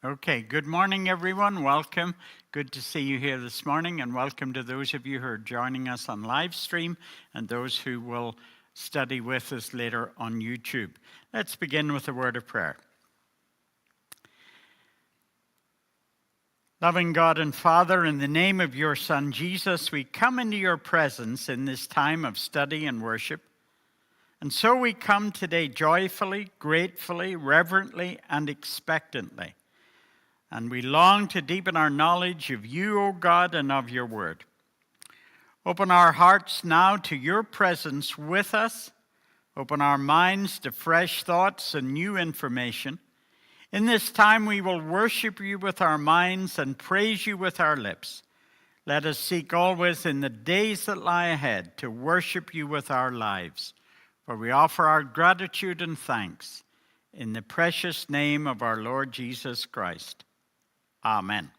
Okay, good morning, everyone. Welcome. Good to see you here this morning, and welcome to those of you who are joining us on live stream and those who will study with us later on YouTube. Let's begin with a word of prayer. Loving God and Father, in the name of your Son Jesus, we come into your presence in this time of study and worship. And so we come today joyfully, gratefully, reverently, and expectantly. And we long to deepen our knowledge of you, O God, and of your word. Open our hearts now to your presence with us. Open our minds to fresh thoughts and new information. In this time we will worship you with our minds and praise you with our lips. Let us seek always in the days that lie ahead to worship you with our lives. For we offer our gratitude and thanks in the precious name of our Lord Jesus Christ. Amen.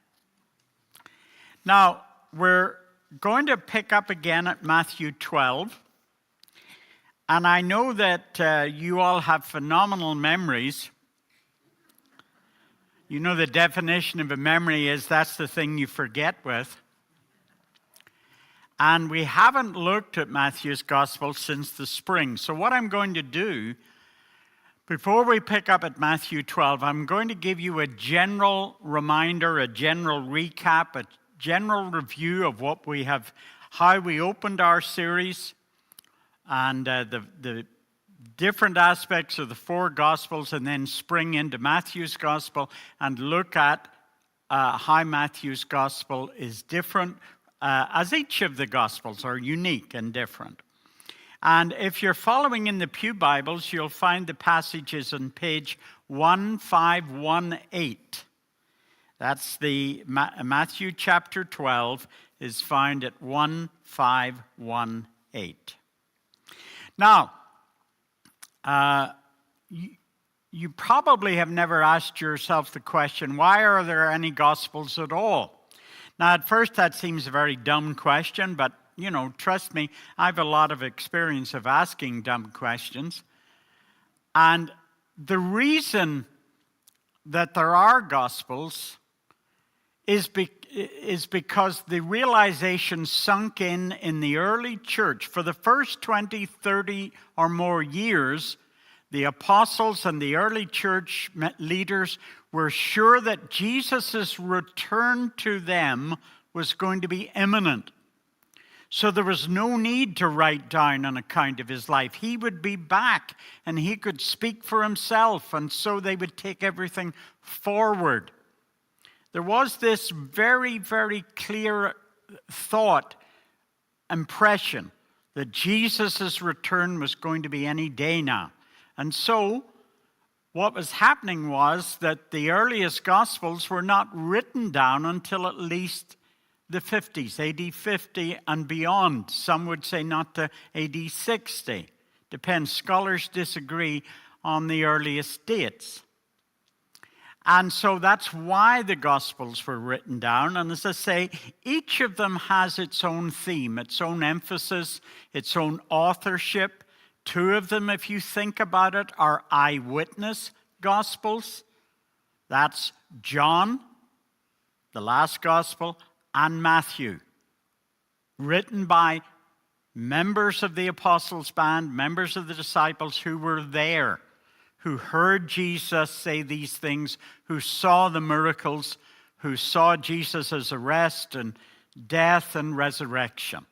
Now, we're going to pick up again at Matthew 12. And I know that you all have phenomenal memories. You know the definition of a memory is that's the thing you forget with. And we haven't looked at Matthew's Gospel since the spring. So what I'm going to do, before we pick up at Matthew 12, I'm going to give you a general reminder, a general recap, a general review of what we have, how we opened our series, and the different aspects of the four Gospels, and then spring into Matthew's Gospel and look at how Matthew's Gospel is different, as each of the Gospels are unique and different. And if you're following in the Pew Bibles, you'll find the passages on page 1518. That's the Matthew chapter 12 is found at 1518. Now, you probably have never asked yourself the question, why are there any Gospels at all? Now, at first that seems a very dumb question, but you know, trust me, I have a lot of experience of asking dumb questions. And the reason that there are Gospels is because the realization sunk in the early church. For the first 20, 30 or more years, the apostles and the early church leaders were sure that Jesus' return to them was going to be imminent. So there was no need to write down an account of his life. He would be back and he could speak for himself, and so they would take everything forward. There was this very, very clear thought, impression, that Jesus' return was going to be any day now. And so what was happening was that the earliest Gospels were not written down until at least the 50s, AD 50 and beyond. Some would say not to AD 60. Depends. Scholars disagree on the earliest dates. And so that's why the Gospels were written down. And as I say, each of them has its own theme, its own emphasis, its own authorship. Two of them, if you think about it, are eyewitness Gospels. That's John, the last Gospel, and Matthew, written by members of the Apostles' band, members of the disciples who were there, who heard Jesus say these things, who saw the miracles, who saw Jesus' arrest and death and resurrection.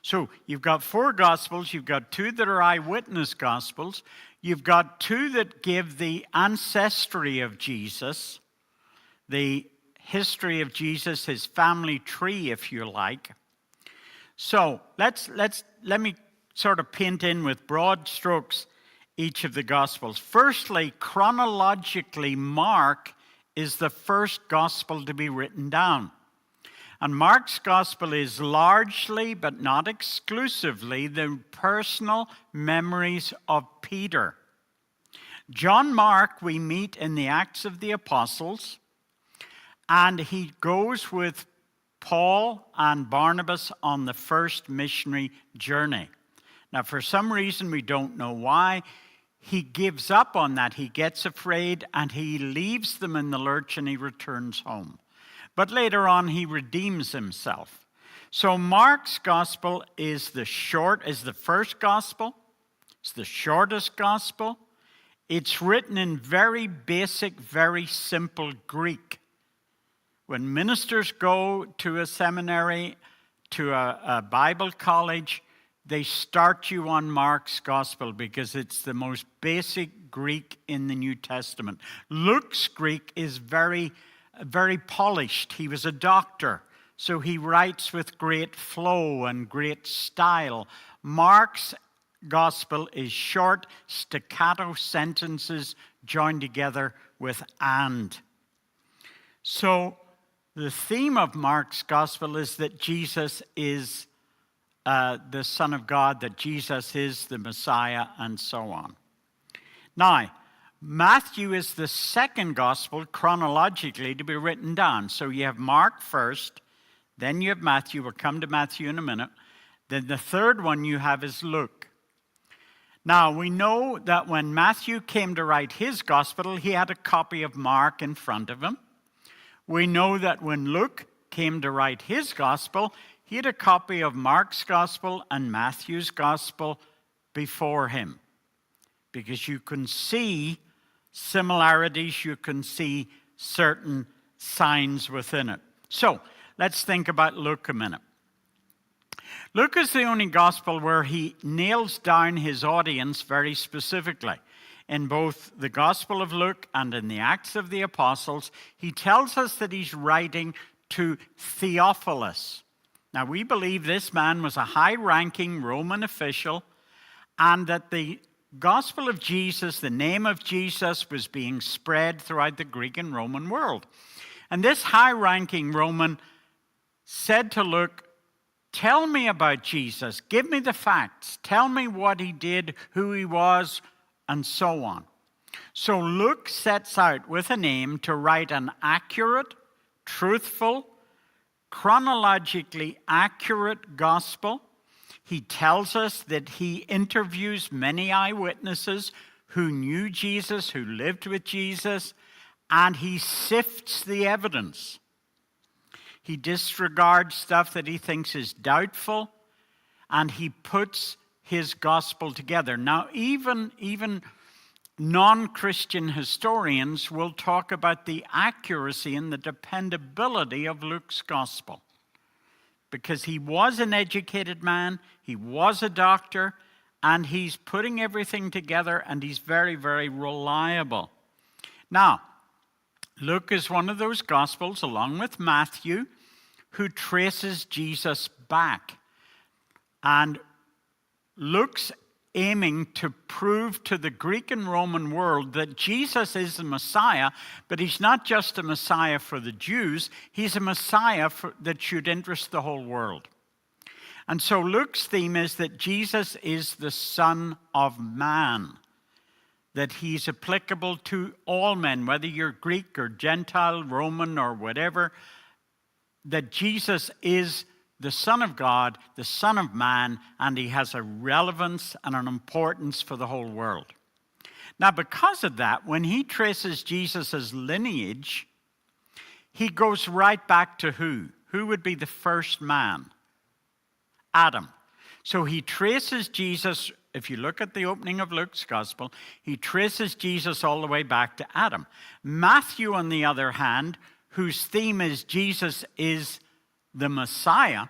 So you've got four Gospels. You've got two that are eyewitness Gospels. You've got two that give the ancestry of Jesus, the history of Jesus, his family tree, if you like. So let me sort of paint in with broad strokes each of the Gospels. Firstly, chronologically, Mark is the first Gospel to be written down. And Mark's Gospel is largely, but not exclusively, the personal memories of Peter. John Mark we meet in the Acts of the Apostles, and he goes with Paul and Barnabas on the first missionary journey. Now, for some reason, we don't know why, he gives up on that. He gets afraid and he leaves them in the lurch and he returns home. But later on, he redeems himself. So Mark's gospel is the first gospel. It's the shortest gospel. It's written in very basic, very simple Greek. When ministers go to a seminary, to a Bible college, they start you on Mark's gospel because it's the most basic Greek in the New Testament. Luke's Greek is very, very polished. He was a doctor, so he writes with great flow and great style. Mark's gospel is short, staccato sentences joined together with "and." So the theme of Mark's gospel is that Jesus is the Son of God, that Jesus is the Messiah, and so on. Now, Matthew is the second gospel chronologically to be written down. So you have Mark first, then you have Matthew. We'll come to Matthew in a minute. Then the third one you have is Luke. Now, we know that when Matthew came to write his gospel, he had a copy of Mark in front of him. We know that when Luke came to write his gospel, he had a copy of Mark's gospel and Matthew's gospel before him. Because you can see similarities, you can see certain signs within it. So, let's think about Luke a minute. Luke is the only gospel where he nails down his audience very specifically. In both the Gospel of Luke and in the Acts of the Apostles, he tells us that he's writing to Theophilus. Now, we believe this man was a high-ranking Roman official and that the gospel of Jesus, the name of Jesus, was being spread throughout the Greek and Roman world. And this high-ranking Roman said to Luke, "Tell me about Jesus. Give me the facts. Tell me what he did, who he was, and so on." So Luke sets out with an aim to write an accurate, truthful, chronologically accurate gospel. He tells us that he interviews many eyewitnesses who knew Jesus, who lived with Jesus, and he sifts the evidence. He disregards stuff that he thinks is doubtful, and he puts his gospel together. Now, even non-Christian historians will talk about the accuracy and the dependability of Luke's gospel. Because he was an educated man, he was a doctor, and he's putting everything together, and he's very, very reliable. Now, Luke is one of those gospels, along with Matthew, who traces Jesus back. And Luke's aiming to prove to the Greek and Roman world that Jesus is the Messiah, but he's not just a Messiah for the Jews, he's a Messiah that should interest the whole world. And so Luke's theme is that Jesus is the Son of Man, that he's applicable to all men, whether you're Greek or Gentile, Roman or whatever, that Jesus is the Son of God, the Son of Man, and he has a relevance and an importance for the whole world. Now, because of that, when he traces Jesus' lineage, he goes right back to who? Who would be the first man? Adam. So he traces Jesus, if you look at the opening of Luke's gospel, he traces Jesus all the way back to Adam. Matthew, on the other hand, whose theme is Jesus is the Messiah,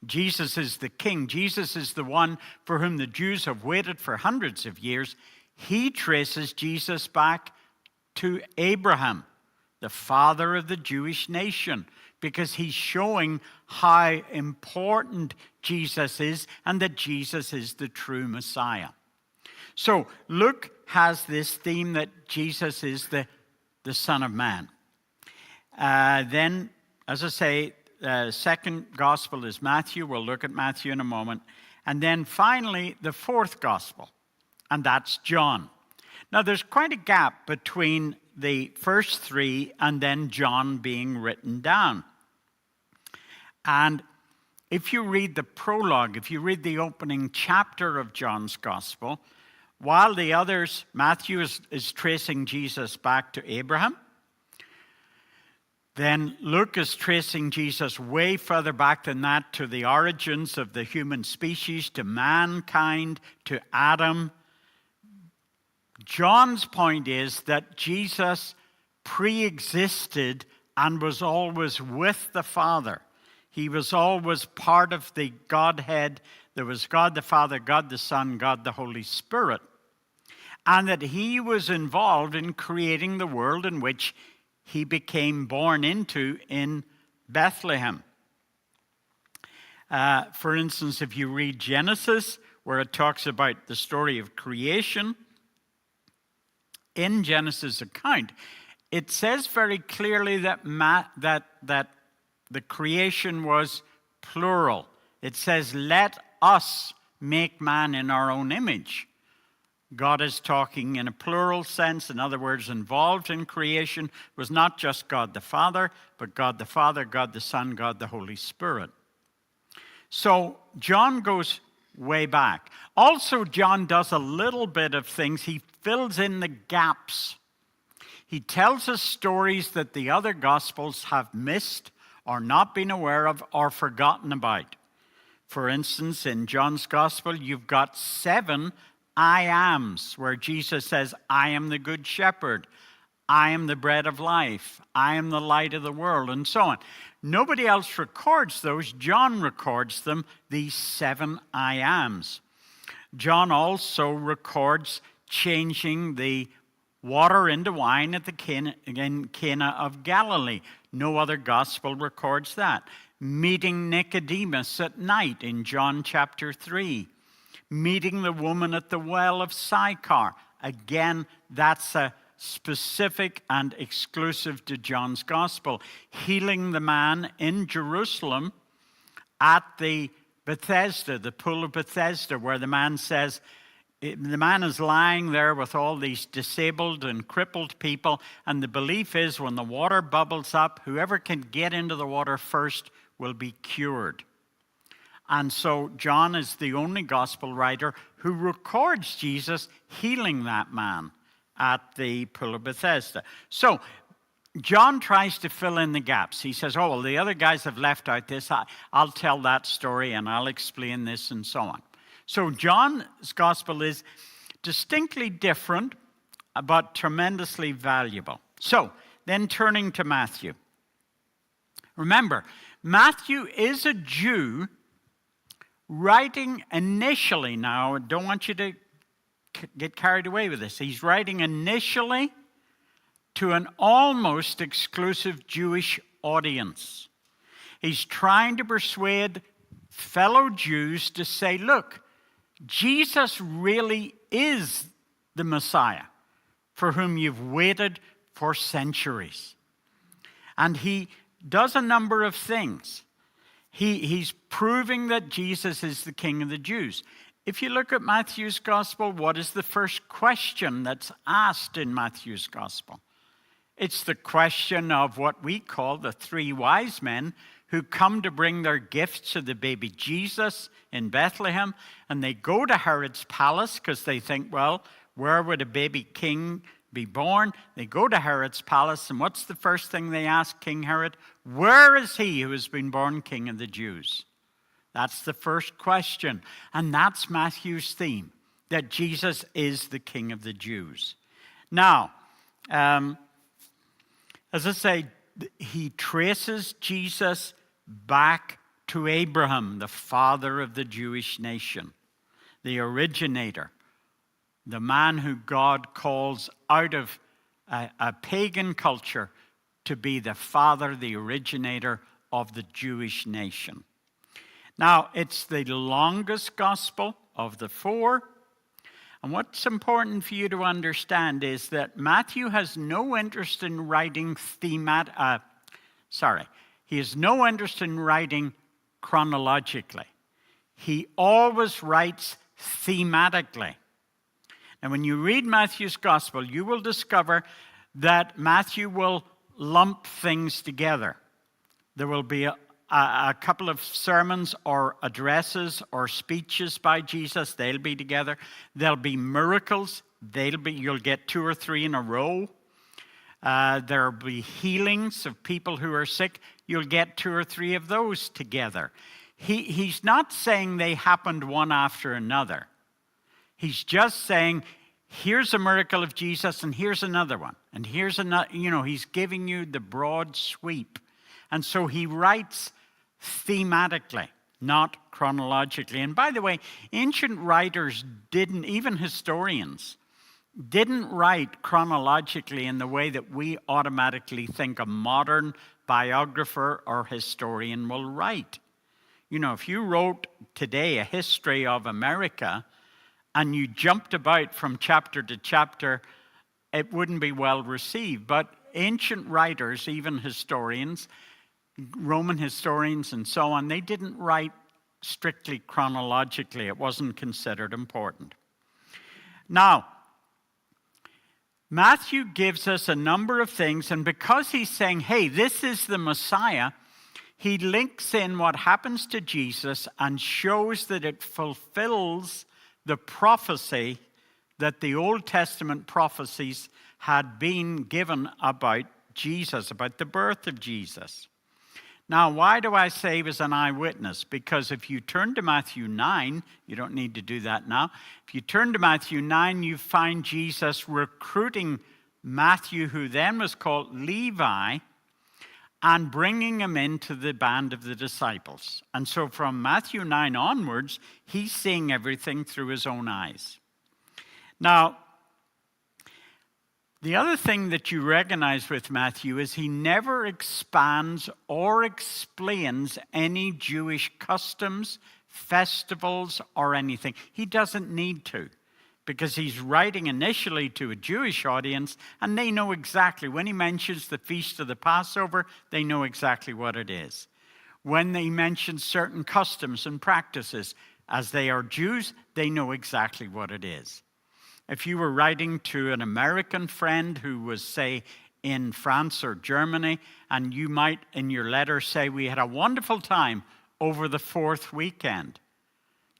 Jesus is the King, Jesus is the one for whom the Jews have waited for hundreds of years, he traces Jesus back to Abraham, the father of the Jewish nation, because he's showing how important Jesus is and that Jesus is the true Messiah. So Luke has this theme that Jesus is the Son of Man. Then, as I say, the second gospel is Matthew. We'll look at Matthew in a moment. And then finally, the fourth gospel, and that's John. Now, there's quite a gap between the first three and then John being written down. And if you read the prologue, if you read the opening chapter of John's gospel, while the others, Matthew is tracing Jesus back to Abraham. Then Luke is tracing Jesus way further back than that to the origins of the human species, to mankind, to Adam. John's point is that Jesus pre-existed and was always with the Father. He was always part of the Godhead. There was God the Father, God the Son, God the Holy Spirit. And that he was involved in creating the world in which he became born into in Bethlehem. For instance, if you read Genesis, where it talks about the story of creation, in Genesis' account, it says very clearly that the creation was plural. It says, let us make man in our own image. God is talking in a plural sense. In other words, involved in creation was not just God the Father, but God the Father, God the Son, God the Holy Spirit. So John goes way back. Also, John does a little bit of things. He fills in the gaps. He tells us stories that the other Gospels have missed or not been aware of or forgotten about. For instance, in John's Gospel, you've got 7 I ams, where Jesus says, I am the good shepherd, I am the bread of life, I am the light of the world, and so on. Nobody else records those. John records them, these 7 I ams. John also records changing the water into wine at the Cana of Galilee. No other gospel records that. Meeting Nicodemus at night in John chapter 3. Meeting the woman at the well of Sychar. Again, that's a specific and exclusive to John's gospel. Healing the man in Jerusalem at the Bethesda, the pool of Bethesda, where the man says, the man is lying there with all these disabled and crippled people, and the belief is when the water bubbles up, whoever can get into the water first will be cured. And so John is the only gospel writer who records Jesus healing that man at the pool of Bethesda. So John tries to fill in the gaps. He says, oh, well, the other guys have left out this. I'll tell that story and I'll explain this and so on. So John's gospel is distinctly different, but tremendously valuable. So then turning to Matthew. Remember, Matthew is a Jew writing initially, now, I don't want you to get carried away with this. He's writing initially to an almost exclusive Jewish audience. He's trying to persuade fellow Jews to say, look, Jesus really is the Messiah for whom you've waited for centuries. And he does a number of things. He's proving that Jesus is the King of the Jews. If you look at Matthew's gospel, what is the first question that's asked in Matthew's gospel? It's the question of what we call the 3 wise men who come to bring their gifts to the baby Jesus in Bethlehem. And they go to Herod's palace because they think, well, where would a baby king be born? They go to Herod's palace, and what's the first thing they ask King Herod? Where is he who has been born King of the Jews? That's the first question. And that's Matthew's theme, that Jesus is the King of the Jews. Now, as I say, he traces Jesus back to Abraham, the father of the Jewish nation, the originator, the man who God calls out of a pagan culture to be the father, the originator of the Jewish nation. Now, it's the longest gospel of the 4. And what's important for you to understand is that Matthew has no interest in writing he has no interest in writing chronologically. He always writes thematically. And when you read Matthew's gospel, you will discover that Matthew will lump things together. There will be a couple of sermons or addresses or speeches by Jesus. They'll be together. There'll be miracles. You'll get 2 or 3 in a row. There'll be healings of people who are sick. You'll get 2 or 3 of those together. He's not saying they happened one after another. He's just saying, here's a miracle of Jesus, and here's another one. And here's another, he's giving you the broad sweep. And so he writes thematically, not chronologically. And by the way, ancient writers didn't, even historians, didn't write chronologically in the way that we automatically think a modern biographer or historian will write. If you wrote today a history of America and you jumped about from chapter to chapter, it wouldn't be well received. But ancient writers, even historians, Roman historians and so on, they didn't write strictly chronologically. It wasn't considered important. Now, Matthew gives us a number of things, and because he's saying, hey, this is the Messiah, he links in what happens to Jesus and shows that it fulfills the prophecy that the Old Testament prophecies had been given about Jesus, about the birth of Jesus. Now, why do I say he was an eyewitness? Because if you turn to Matthew 9, you don't need to do that now. If you turn to Matthew 9, you find Jesus recruiting Matthew, who then was called Levi, and bringing him into the band of the disciples. And so from Matthew 9 onwards, he's seeing everything through his own eyes. Now, the other thing that you recognize with Matthew is he never expands or explains any Jewish customs, festivals, or anything. He doesn't need to, because he's writing initially to a Jewish audience, and they know exactly. When he mentions the Feast of the Passover, they know exactly what it is. When he mentions certain customs and practices, as they are Jews, they know exactly what it is. If you were writing to an American friend who was, say, in France or Germany, and you might in your letter say, we had a wonderful time over the 4th weekend,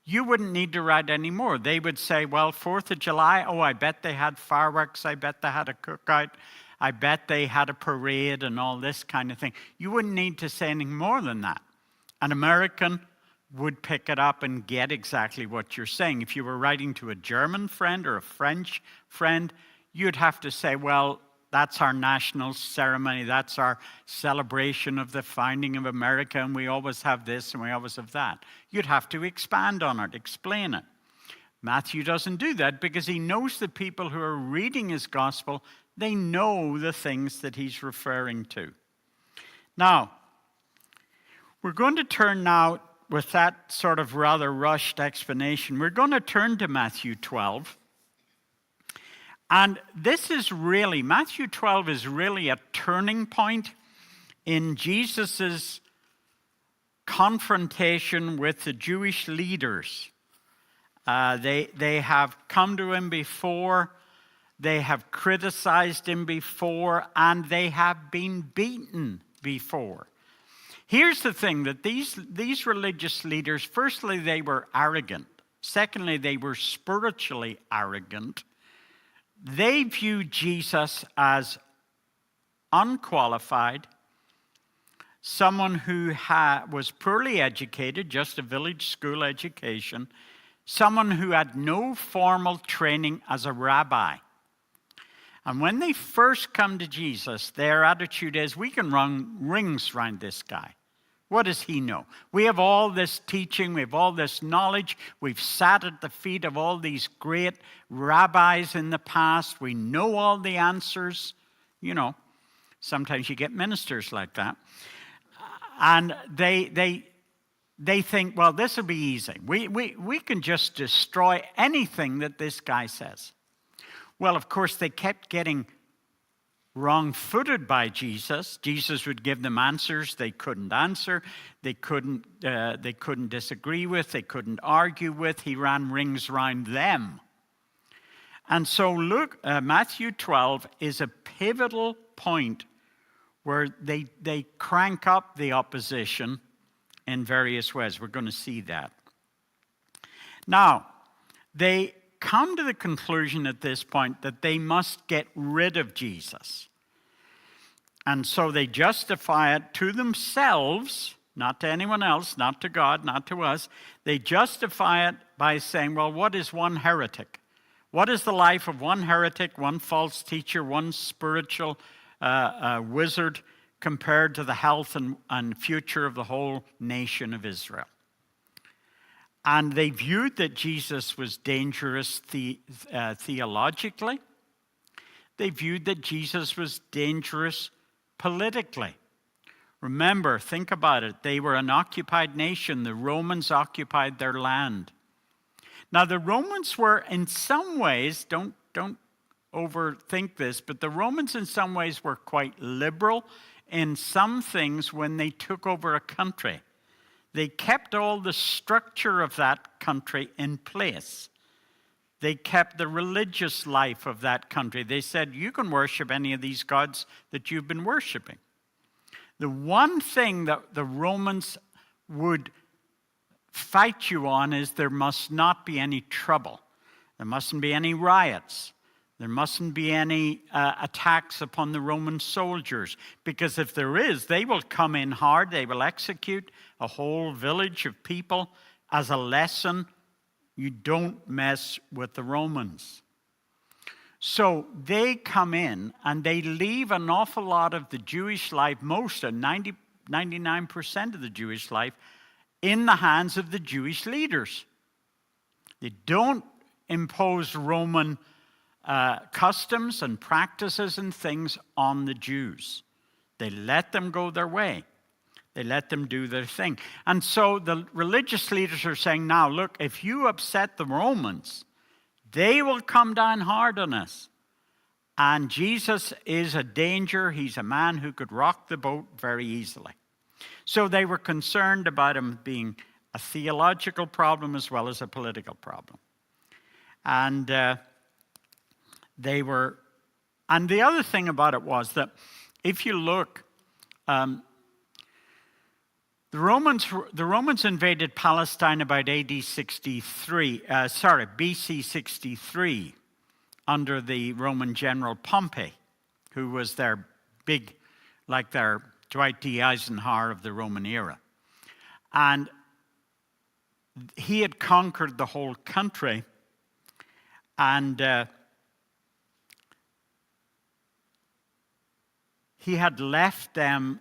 you wouldn't need to write any more. They would say, well, 4th of July, oh, I bet they had fireworks, I bet they had a cookout, I bet they had a parade and all this kind of thing. You wouldn't need to say anything more than that. An American would pick it up and get exactly what you're saying. If you were writing to a German friend or a French friend, you'd have to say, well, that's our national ceremony, that's our celebration of the founding of America, and we always have this and we always have that. You'd have to expand on it, explain it. Matthew doesn't do that because he knows the people who are reading his gospel, they know the things that he's referring to. Now, we're going to turn now, with that sort of rather rushed explanation, we're going to turn to Matthew 12. And this is really, Matthew 12 is really a turning point in Jesus' confrontation with the Jewish leaders. They have come to him before, they have criticized him before, and they have been beaten before. Here's the thing, that these religious leaders, firstly, they were arrogant. Secondly, they were spiritually arrogant. They viewed Jesus as unqualified, someone who was poorly educated, just a village school education, someone who had no formal training as a rabbi. And when they first come to Jesus, their attitude is, we can run rings around this guy. What does he know? We have all this teaching, we have all this knowledge, we've sat at the feet of all these great rabbis in the past, we know all the answers. Sometimes you get ministers like that. And they think, well, this will be easy. We can just destroy anything that this guy says. Well, of course, they kept getting wrong-footed by Jesus. Jesus would give them answers they couldn't answer, they couldn't disagree with, they couldn't argue with. He ran rings around them. And so Matthew 12 is a pivotal point where they crank up the opposition in various ways. We're going to see that. Now, they come to the conclusion at this point that they must get rid of Jesus. And so they justify it to themselves, not to anyone else, not to God, not to us. They justify it by saying, well, what is one heretic? What is the life of one heretic, one false teacher, one spiritual wizard compared to the health and future of the whole nation of Israel? And they viewed that Jesus was dangerous theologically. They viewed that Jesus was dangerous politically. Remember, think about it. They were an occupied nation. The Romans occupied their land. Now, the Romans were in some ways, don't overthink this, but the Romans in some ways were quite liberal in some things when they took over a country. They kept all the structure of that country in place. They kept the religious life of that country. They said, you can worship any of these gods that you've been worshiping. The one thing that the Romans would fight you on is there must not be any trouble. There mustn't be any riots. There mustn't be any attacks upon the Roman soldiers, because if there is, they will come in hard. They will execute a whole village of people as a lesson. You don't mess with the Romans. So they come in and they leave an awful lot of the Jewish life, most of 99% of the Jewish life, in the hands of the Jewish leaders. They don't impose Roman customs and practices and things on the Jews. They let them go their way. They let them do their thing. And so the religious leaders are saying, now look, if you upset the Romans, they will come down hard on us. And Jesus is a danger. He's a man who could rock the boat very easily. So they were concerned about him being a theological problem as well as a political problem. And the other thing about it was that if you look, the Romans invaded Palestine about BC 63, under the Roman general Pompey, who was their Dwight D. Eisenhower of the Roman era. And he had conquered the whole country, and he had left them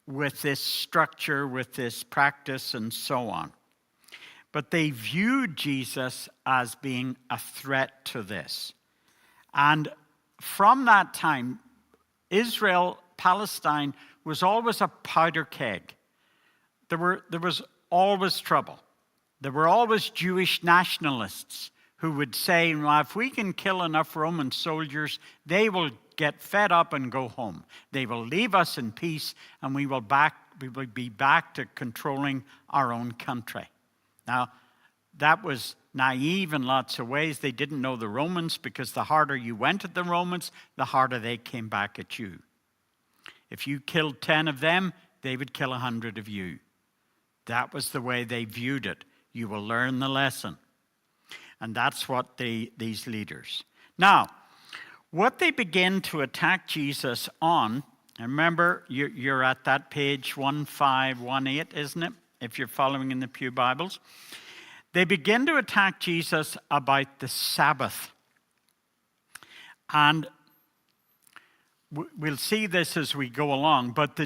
with this structure, with this practice, and so on. But they viewed Jesus as being a threat to this. And from that time, Palestine was always a powder keg. There was always trouble. There were always Jewish nationalists who would say, well, if we can kill enough Roman soldiers, they will get fed up and go home. They will leave us in peace, and we will be back to controlling our own country. Now, that was naive in lots of ways. They didn't know the Romans, because the harder you went at the Romans, the harder they came back at you. If you killed 10 of them, they would kill 100 of you. That was the way they viewed it. You will learn the lesson. And that's what these leaders. Now, what they begin to attack Jesus on, and remember, you're at that page 1518, isn't it? If you're following in the Pew Bibles. They begin to attack Jesus about the Sabbath. And we'll see this as we go along, but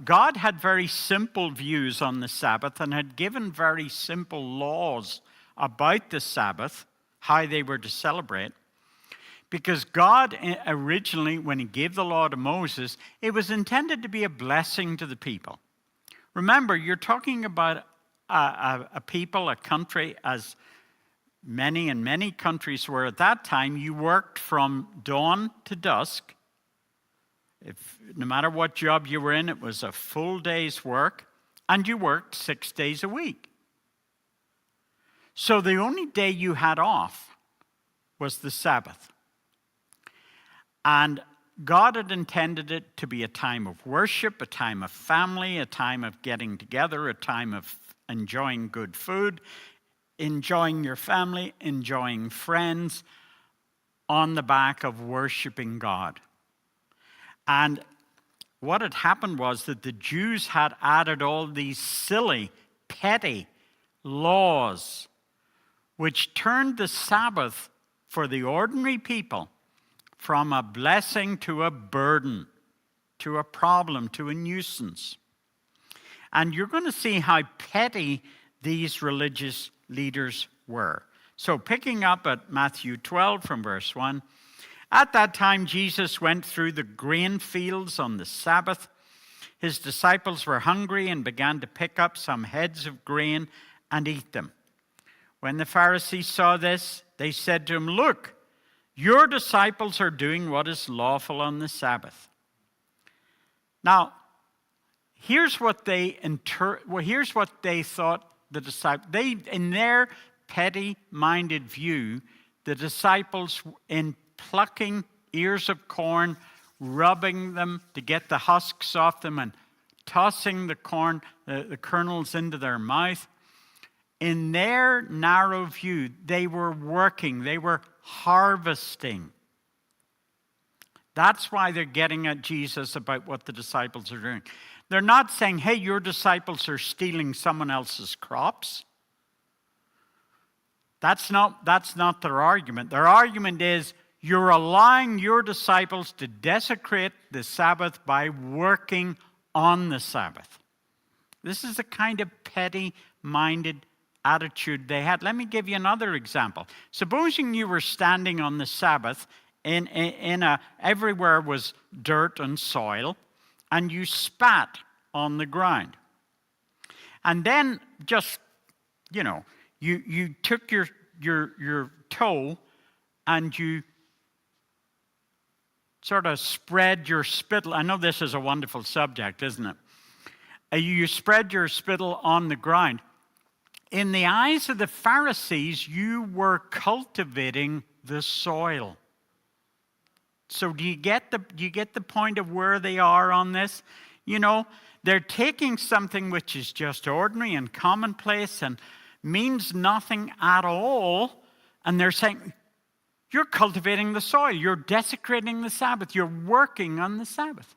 God had very simple views on the Sabbath and had given very simple laws about the Sabbath, how they were to celebrate. Because God originally, when he gave the law to Moses, it was intended to be a blessing to the people. Remember, you're talking about a people, a country, as many countries were at that time. You worked from dawn to dusk. No matter what job you were in, it was a full day's work, and you worked 6 days a week. So the only day you had off was the Sabbath. And God had intended it to be a time of worship, a time of family, a time of getting together, a time of enjoying good food, enjoying your family, enjoying friends, on the back of worshiping God. And what had happened was that the Jews had added all these silly, petty laws which turned the Sabbath for the ordinary people from a blessing to a burden, to a problem, to a nuisance. And you're going to see how petty these religious leaders were. So picking up at Matthew 12 from verse 1, at that time Jesus went through the grain fields on the Sabbath. His disciples were hungry and began to pick up some heads of grain and eat them. When the Pharisees saw this, they said to him, "Look, your disciples are doing what is lawful on the Sabbath." Now, here's what they thought the disciples. In their petty-minded view, the disciples, in plucking ears of corn, rubbing them to get the husks off them, and tossing the kernels into their mouth, in their narrow view, they were working, they were harvesting. That's why they're getting at Jesus about what the disciples are doing. They're not saying, hey, your disciples are stealing someone else's crops. That's not their argument. Their argument is, you're allowing your disciples to desecrate the Sabbath by working on the Sabbath. This is the kind of petty-minded attitude they had. Let me give you another example. Supposing you were standing on the Sabbath everywhere was dirt and soil, and you spat on the ground. And then just, you took your toe and you sort of spread your spittle. I know this is a wonderful subject, isn't it? You spread your spittle on the ground. In the eyes of the Pharisees, you were cultivating the soil. So do you get the point of where they are on this? They're taking something which is just ordinary and commonplace and means nothing at all, and they're saying, you're cultivating the soil, you're desecrating the Sabbath, you're working on the Sabbath.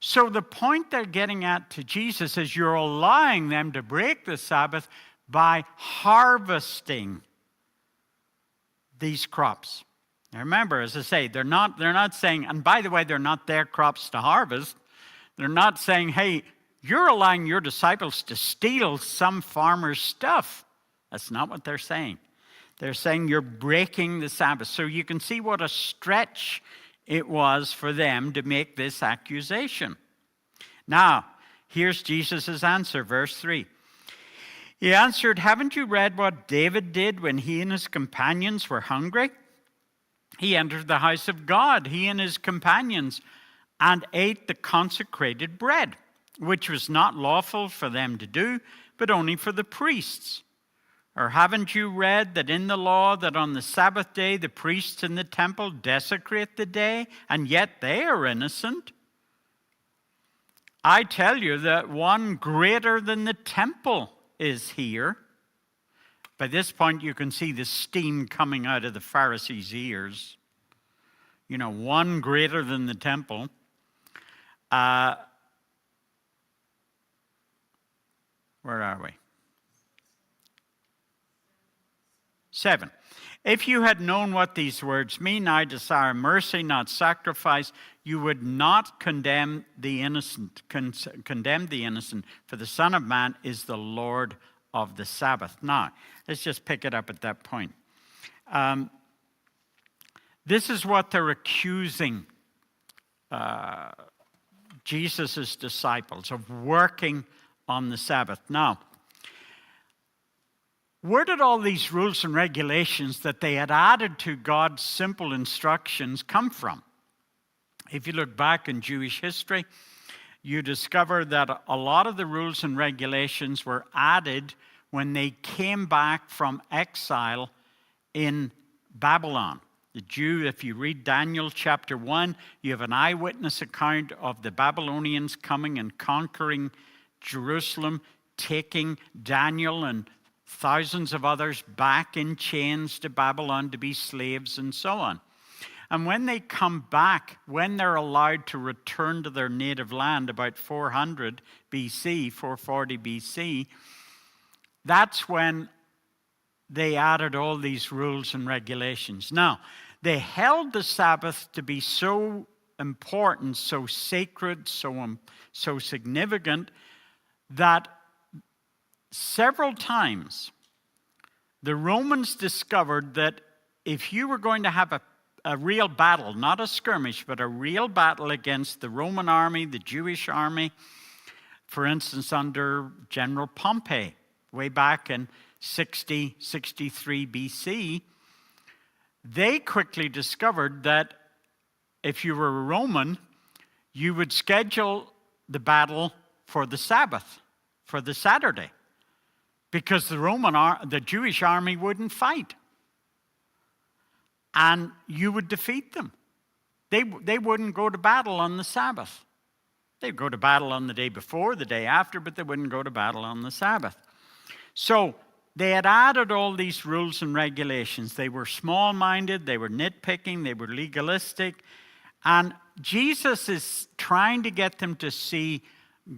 So the point they're getting at to Jesus is you're allowing them to break the Sabbath by harvesting these crops. Now remember, as I say, they're not saying, and by the way, they're not their crops to harvest. They're not saying, hey, you're allowing your disciples to steal some farmer's stuff. That's not what they're saying. They're saying you're breaking the Sabbath. So you can see what a stretch it was for them to make this accusation. Now, here's Jesus' answer, verse 3. He answered, "Haven't you read what David did when he and his companions were hungry? He entered the house of God, he and his companions, and ate the consecrated bread, which was not lawful for them to do, but only for the priests. Or haven't you read that in the law that on the Sabbath day the priests in the temple desecrate the day, and yet they are innocent? I tell you that one greater than the temple is here." By this point, you can see the steam coming out of the Pharisees' ears. One greater than the temple. Where are we? 7. If you had known what these words mean, I desire mercy, not sacrifice, you would not condemn the innocent, for the Son of Man is the Lord of the Sabbath. Now, let's just pick it up at that point. This is what they're accusing Jesus' disciples of working on the Sabbath. Now, where did all these rules and regulations that they had added to God's simple instructions come from? If you look back in Jewish history, you discover that a lot of the rules and regulations were added when they came back from exile in Babylon. The Jew, if you read Daniel chapter 1, you have an eyewitness account of the Babylonians coming and conquering Jerusalem, taking Daniel and thousands of others back in chains to Babylon to be slaves and so on. And when they come back, when they're allowed to return to their native land about 400 BC, 440 BC, that's when they added all these rules and regulations. Now, they held the Sabbath to be so important, so sacred, so significant, that several times the Romans discovered that if you were going to have a real battle, not a skirmish, but a real battle against the Roman army, the Jewish army, for instance, under General Pompey, way back in 60, 63 BC, they quickly discovered that if you were a Roman, you would schedule the battle for the Sabbath, for the Saturday, because the Jewish army wouldn't fight. And you would defeat them. They wouldn't go to battle on the Sabbath. They'd go to battle on the day before, the day after, but they wouldn't go to battle on the Sabbath. So they had added all these rules and regulations. They were small-minded, they were nitpicking, they were legalistic. And Jesus is trying to get them to see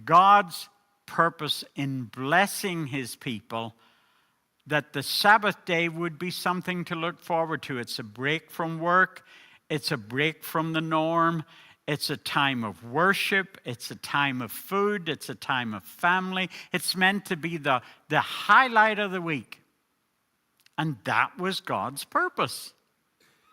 God's purpose in blessing his people, that the Sabbath day would be something to look forward to. It's a break from work. It's a break from the norm. It's a time of worship. It's a time of food. It's a time of family. It's meant to be the highlight of the week. And that was God's purpose.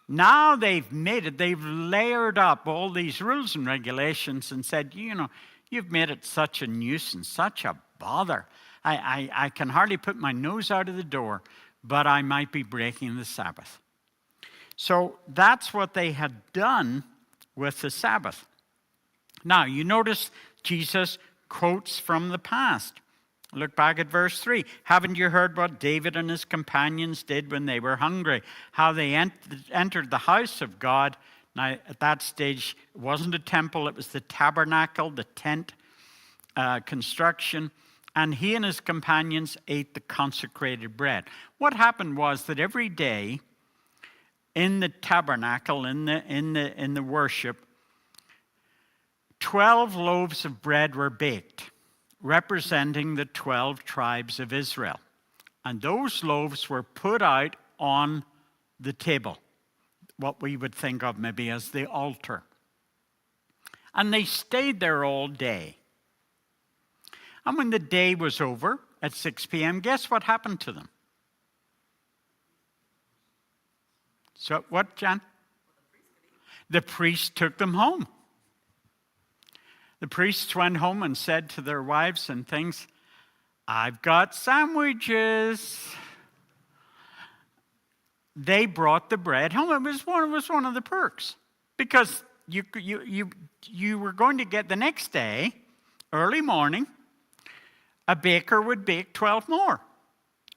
Now they've made it. They've layered up all these rules and regulations and said, you've made it such a nuisance, such a bother. I can hardly put my nose out of the door, but I might be breaking the Sabbath. So that's what they had done with the Sabbath. Now, you notice Jesus quotes from the past. Look back at verse 3. Haven't you heard what David and his companions did when they were hungry? How they entered the house of God. Now, at that stage, it wasn't a temple, it was the tabernacle, the tent construction. And he and his companions ate the consecrated bread. What happened was that every day in the tabernacle, in the worship, 12 loaves of bread were baked, representing the 12 tribes of Israel. And those loaves were put out on the table, what we would think of maybe as the altar. And they stayed there all day. And when the day was over at 6 p.m., guess what happened to them? So what, Jan? The priest took them home. The priests went home and said to their wives and things, I've got sandwiches. They brought the bread home. It was one of the perks. Because you were going to get the next day, early morning, a baker would bake 12 more.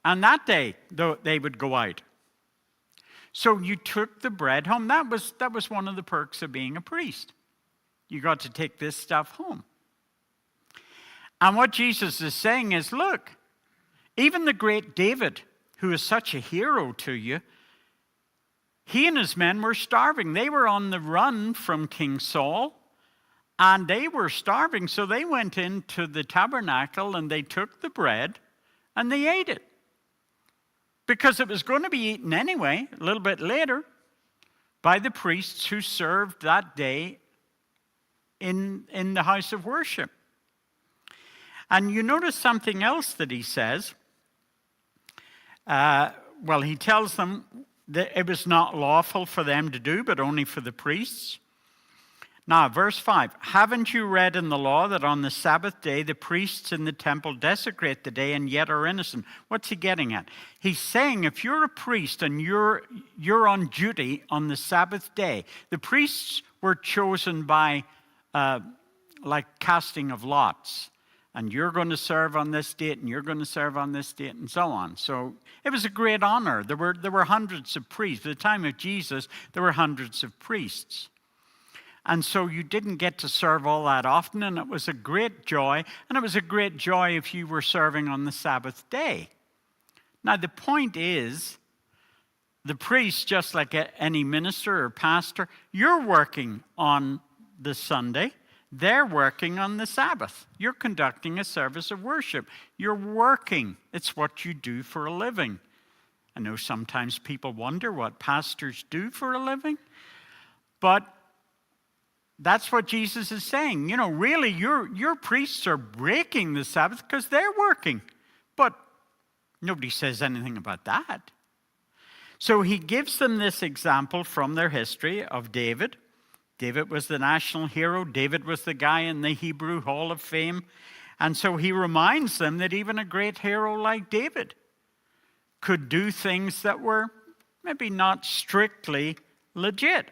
And that day, they would go out. So you took the bread home. That was one of the perks of being a priest. You got to take this stuff home. And what Jesus is saying is, look, even the great David, who is such a hero to you, he and his men were starving. They were on the run from King Saul, and they were starving. So they went into the tabernacle and they took the bread and they ate it. Because it was going to be eaten anyway, a little bit later, by the priests who served that day in the house of worship. And you notice something else that he says. He tells them that it was not lawful for them to do, but only for the priests. Now, verse 5, haven't you read in the law that on the Sabbath day the priests in the temple desecrate the day and yet are innocent? What's he getting at? He's saying if you're a priest and you're on duty on the Sabbath day, the priests were chosen by like casting of lots. And you're going to serve on this date, and you're going to serve on this date, and so on. So it was a great honor. There were hundreds of priests. At the time of Jesus, there were hundreds of priests. And so you didn't get to serve all that often, and it was a great joy. And it was a great joy if you were serving on the Sabbath day. Now, the point is, the priest, just like any minister or pastor, you're working on the Sunday. They're working on the Sabbath. You're conducting a service of worship. You're working. It's what you do for a living. I know sometimes people wonder what pastors do for a living, but that's what Jesus is saying. You know, really, your priests are breaking the Sabbath because they're working. But nobody says anything about that. So he gives them this example from their history of David. David was the national hero. David was the guy in the Hebrew Hall of Fame. And so he reminds them that even a great hero like David could do things that were maybe not strictly legit.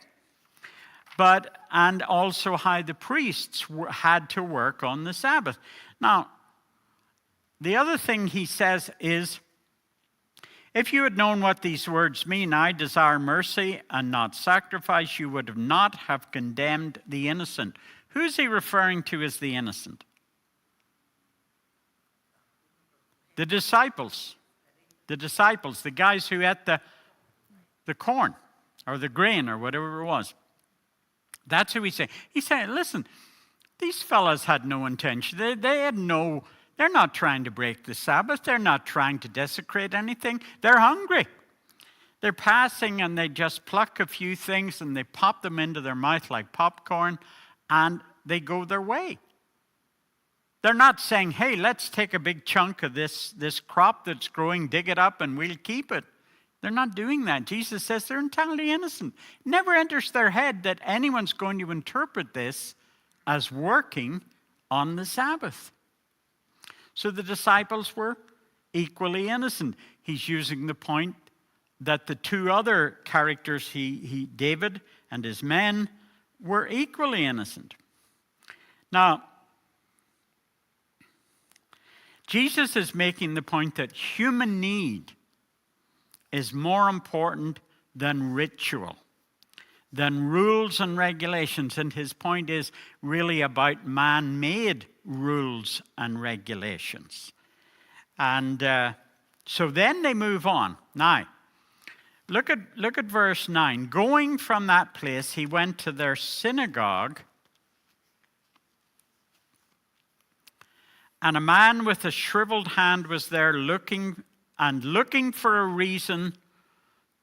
And also how the priests had to work on the Sabbath. Now, the other thing he says is, if you had known what these words mean, I desire mercy and not sacrifice, you would not have condemned the innocent. Who's he referring to as the innocent? The disciples. The disciples, the guys who ate the corn or the grain or whatever it was. That's who he's saying. He's saying, listen, these fellas had no intention. They're not trying to break the Sabbath. They're not trying to desecrate anything. They're hungry. They're passing and they just pluck a few things and they pop them into their mouth like popcorn and they go their way. They're not saying, hey, let's take a big chunk of this crop that's growing, dig it up, and we'll keep it. They're not doing that. Jesus says they're entirely innocent. It never enters their head that anyone's going to interpret this as working on the Sabbath. So the disciples were equally innocent. He's using the point that the two other characters, David and his men, were equally innocent. Now, Jesus is making the point that human need is more important than ritual, than rules and regulations. And his point is really about man-made rules and regulations. And so then they move on. Now, look at verse 9. Going from that place, he went to their synagogue, and a man with a shriveled hand was there looking for a reason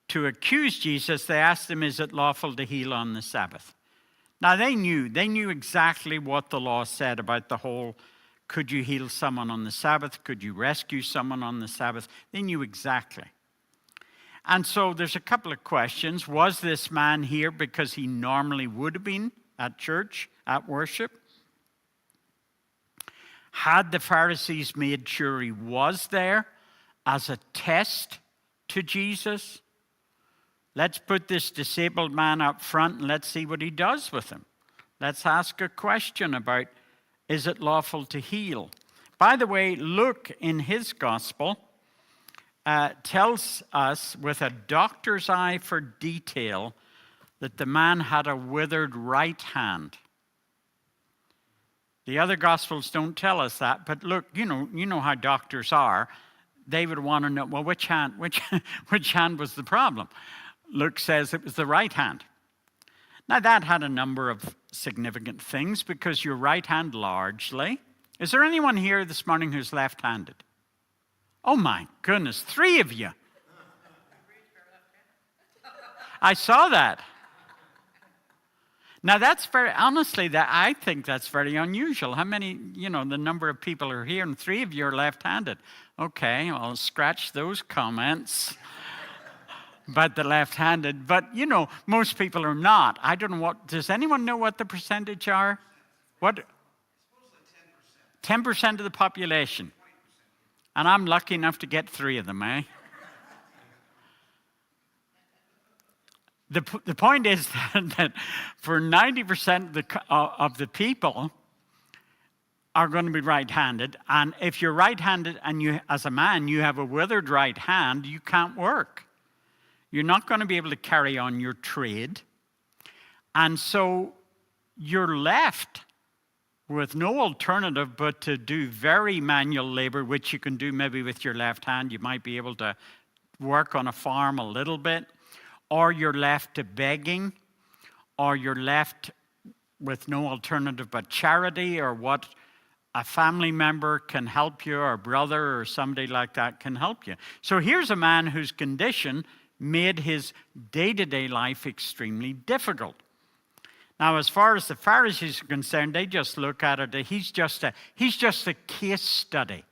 to accuse Jesus. They asked him, is it lawful to heal on the Sabbath? Now they knew exactly what the law said about the whole, could you heal someone on the Sabbath? Could you rescue someone on the Sabbath? They knew exactly. And so there's a couple of questions. Was this man here because he normally would have been at church, at worship? Had the Pharisees made sure he was there as a test to Jesus? Let's put this disabled man up front and let's see what he does with him. Let's ask a question about, is it lawful to heal? By the way, Luke in his gospel tells us with a doctor's eye for detail that the man had a withered right hand. The other gospels don't tell us that, but look, you know how doctors are. They would want to know, well, which hand was the problem? Luke says it was the right hand. Now, that had a number of significant things because your right hand largely. Is there anyone here this morning who's left-handed? Oh, my goodness, 3 of you. I saw that. Now, that's I think that's very unusual. How many, the number of people are here and 3 of you are left-handed. Okay, I'll scratch those comments about the left-handed. But, most people are not. I don't know does anyone know what the percentage are? What? 10% of the population. And I'm lucky enough to get 3 of them, eh? The point is that for 90% of the people, are going to be right-handed. And if you're right-handed and you, as a man, you have a withered right hand, you can't work. You're not going to be able to carry on your trade. And so you're left with no alternative but to do very manual labor, which you can do maybe with your left hand. You might be able to work on a farm a little bit, or you're left to begging, or you're left with no alternative but charity, or what a family member can help you, or a brother or somebody like that can help you. So here's a man whose condition made his day-to-day life extremely difficult. Now, as far as the Pharisees are concerned, they just look at it, he's just a case study.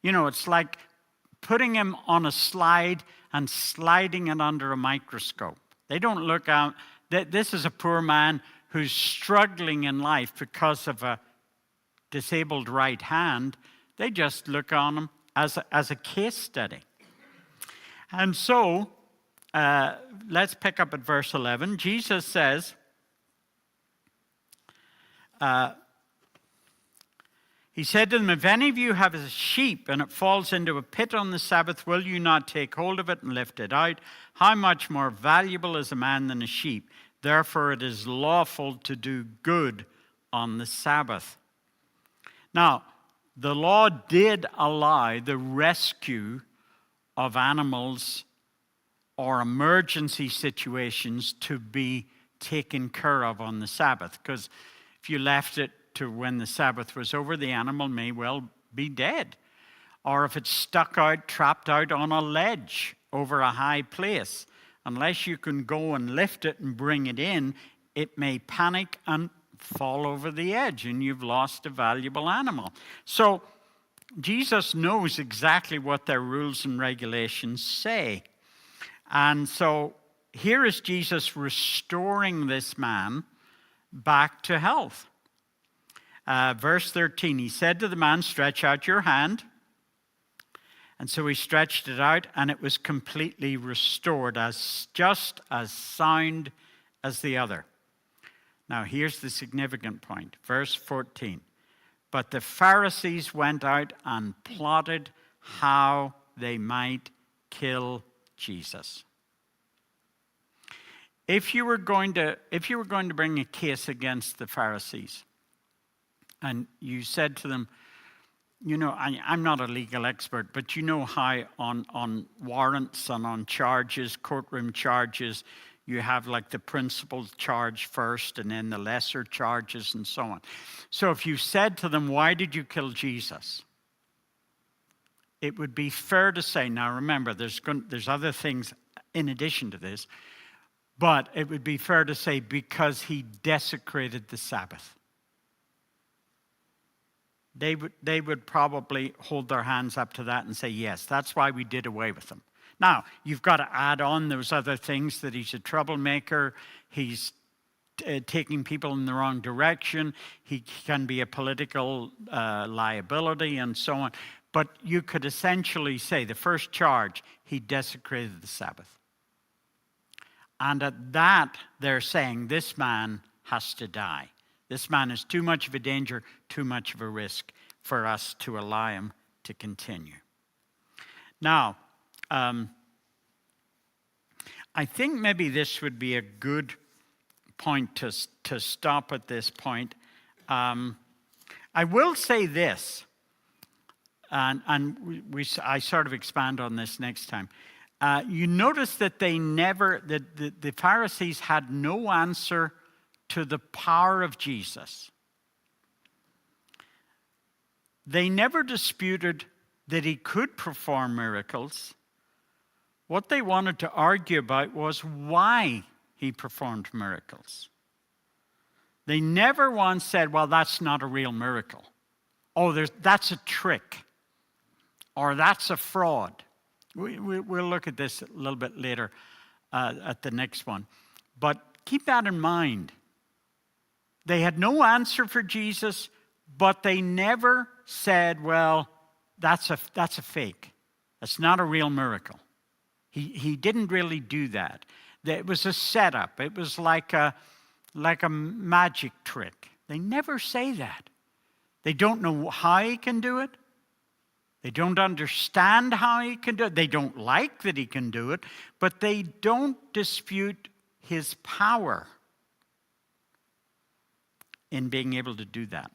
You know, it's like putting him on a slide and sliding it under a microscope. They don't look out, this is a poor man who's struggling in life because of a disabled right hand. They just look on him as a case study. And so, let's pick up at verse 11. Jesus says, he said to them, if any of you have a sheep and it falls into a pit on the Sabbath, will you not take hold of it and lift it out? How much more valuable is a man than a sheep? Therefore it is lawful to do good on the Sabbath. Now, the law did allow the rescue of animals or emergency situations to be taken care of on the Sabbath. Because if you left it to when the Sabbath was over, the animal may well be dead. Or if it's stuck out, trapped out on a ledge over a high place, unless you can go and lift it and bring it in, it may panic and fall over the edge, and you've lost a valuable animal. So Jesus knows exactly what their rules and regulations say. And so here is Jesus restoring this man back to health. Verse 13, he said to the man, stretch out your hand. And so he stretched it out, and it was completely restored, just as sound as the other. Now here's the significant point. Verse 14. But the Pharisees went out and plotted how they might kill Jesus. If you were going to bring a case against the Pharisees, and you said to them, you know, I'm not a legal expert, but you know how on warrants and on charges, courtroom charges, you have like the principal charge first and then the lesser charges and so on. So if you said to them, why did you kill Jesus? It would be fair to say, now remember, there's other things in addition to this, but it would be fair to say because he desecrated the Sabbath. They would probably hold their hands up to that and say, yes, that's why we did away with him. Now, you've got to add on those other things, that he's a troublemaker, he's taking people in the wrong direction, he can be a political liability and so on. But you could essentially say the first charge, he desecrated the Sabbath. And at that, they're saying this man has to die. This man is too much of a danger, too much of a risk for us to allow him to continue. Now, I think maybe this would be a good point to stop at this point. I will say this, and I sort of expand on this next time. You notice that the Pharisees had no answer to the power of Jesus. They never disputed that he could perform miracles. What they wanted to argue about was why he performed miracles. They never once said, well, that's not a real miracle. Oh, that's a trick. Or that's a fraud. We'll look at this a little bit later at the next one. But keep that in mind. They had no answer for Jesus, but they never said, well, that's a fake. That's not a real miracle. He didn't really do that. It was a setup. It was like a magic trick. They never say that. They don't know how he can do it. They don't understand how he can do it. They don't like that he can do it, but they don't dispute his power in being able to do that.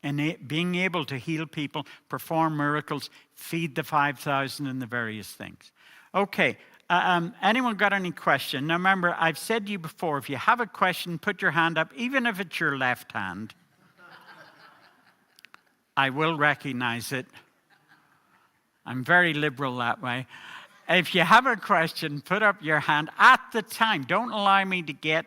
And being able to heal people, perform miracles, feed the 5,000 and the various things. Okay, anyone got any question? Now remember, I've said to you before, if you have a question, put your hand up, even if it's your left hand. I will recognize it. I'm very liberal that way. If you have a question, put up your hand at the time. Don't allow me to get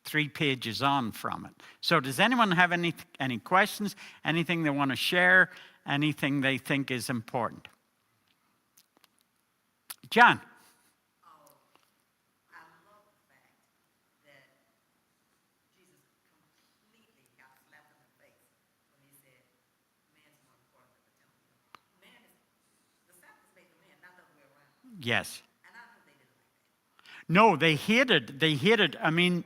3 pages on from it. So does anyone have any questions? Anything they want to share? Anything they think is important? John? Yes. No, they hated. I mean,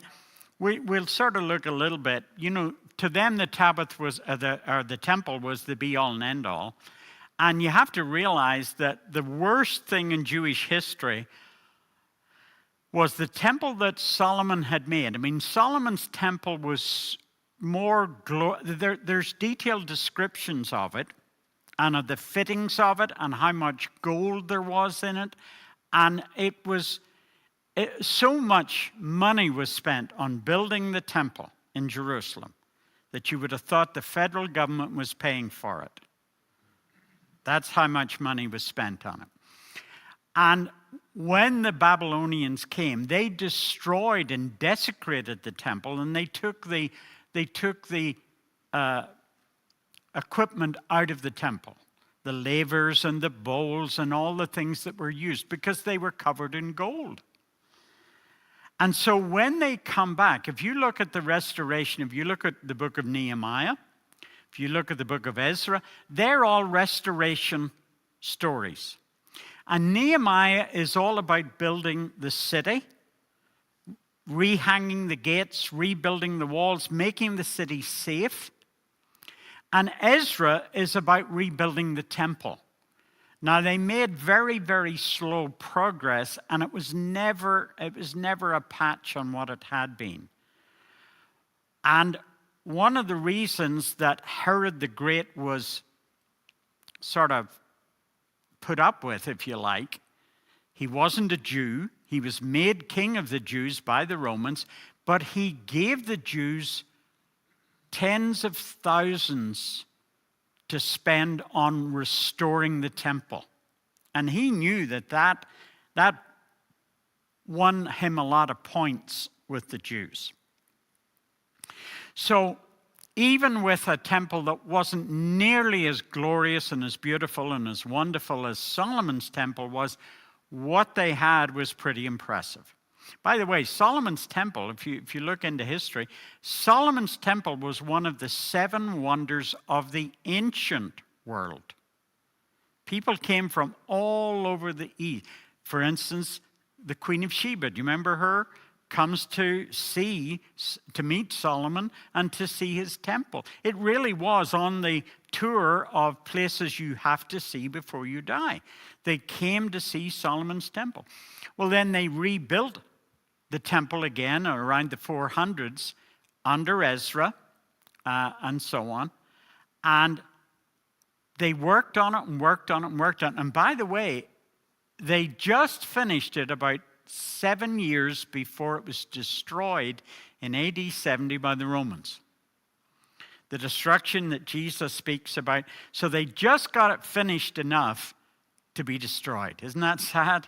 we'll sort of look a little bit. You know, to them the Tabbath was, the temple was the be-all and end-all. And you have to realize that the worst thing in Jewish history was the temple that Solomon had made. I mean, Solomon's temple was more, there's detailed descriptions of it, and of the fittings of it, and how much gold there was in it. And so much money was spent on building the temple in Jerusalem that you would have thought the federal government was paying for it. That's how much money was spent on it. And when the Babylonians came, they destroyed and desecrated the temple, and they took the equipment out of the temple, the lavers and the bowls and all the things that were used, because they were covered in gold. And so when they come back, if you look at the restoration, if you look at the book of Nehemiah, if you look at the book of Ezra, they're all restoration stories. And Nehemiah is all about building the city, rehanging the gates, rebuilding the walls, making the city safe. And Ezra is about rebuilding the temple. Now, they made very, very slow progress, and it was never a patch on what it had been. And one of the reasons that Herod the Great was sort of put up with, if you like, he wasn't a Jew. He was made king of the Jews by the Romans, but he gave the Jews tens of thousands to spend on restoring the temple. And he knew that won him a lot of points with the Jews. So even with a temple that wasn't nearly as glorious and as beautiful and as wonderful as Solomon's temple was, what they had was pretty impressive. By the way, Solomon's temple, if you look into history, Solomon's temple was one of the 7 wonders of the ancient world. People came from all over the east. For instance, the Queen of Sheba, do you remember her? Comes to meet Solomon and to see his temple. It really was on the tour of places you have to see before you die. They came to see Solomon's temple. Well, then they rebuilt the temple again around the 400s under Ezra and so on. And they worked on it and worked on it and worked on it. And by the way, they just finished it about 7 years before it was destroyed in AD 70 by the Romans. The destruction that Jesus speaks about. So they just got it finished enough to be destroyed. Isn't that sad?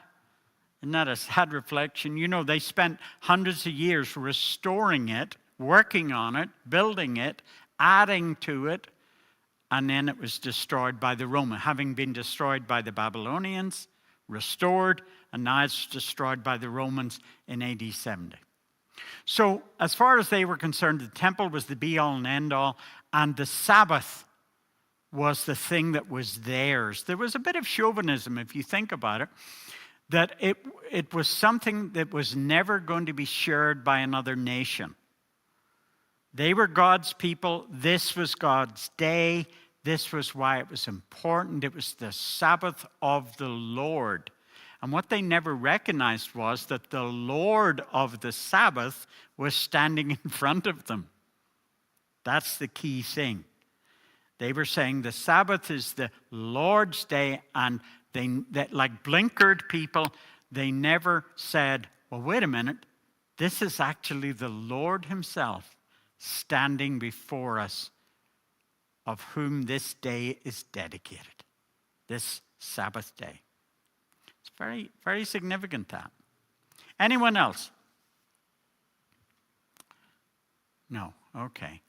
Isn't that a sad reflection? You know, they spent hundreds of years restoring it, working on it, building it, adding to it, and then it was destroyed by the Romans, having been destroyed by the Babylonians, restored, and now it's destroyed by the Romans in AD 70. So as far as they were concerned, the temple was the be-all and end-all, and the Sabbath was the thing that was theirs. There was a bit of chauvinism, if you think about it, that it was something that was never going to be shared by another nation. They were God's people. This was God's day. This was why it was important. It was the Sabbath of the Lord. And what they never recognized was that the Lord of the Sabbath was standing in front of them. That's the key thing. They were saying the Sabbath is the Lord's day, and they like blinkered people, they never said, well, wait a minute, this is actually the Lord himself standing before us, of whom this day is dedicated, this Sabbath day. It's very, very significant, that. Anyone else? No, okay.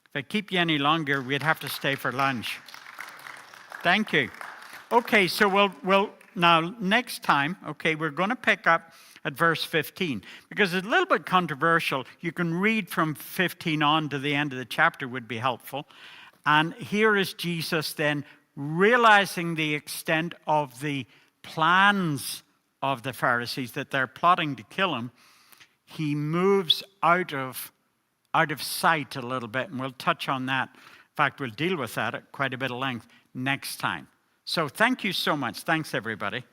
If I keep you any longer, we'd have to stay for lunch. Thank you. Okay, so we'll now next time, okay, we're going to pick up at verse 15, because it's a little bit controversial. You can read from 15 on to the end of the chapter would be helpful. And here is Jesus then realizing the extent of the plans of the Pharisees, that they're plotting to kill him. He moves out of sight a little bit, and we'll touch on that. In fact, we'll deal with that at quite a bit of length next time. So thank you so much. Thanks, everybody.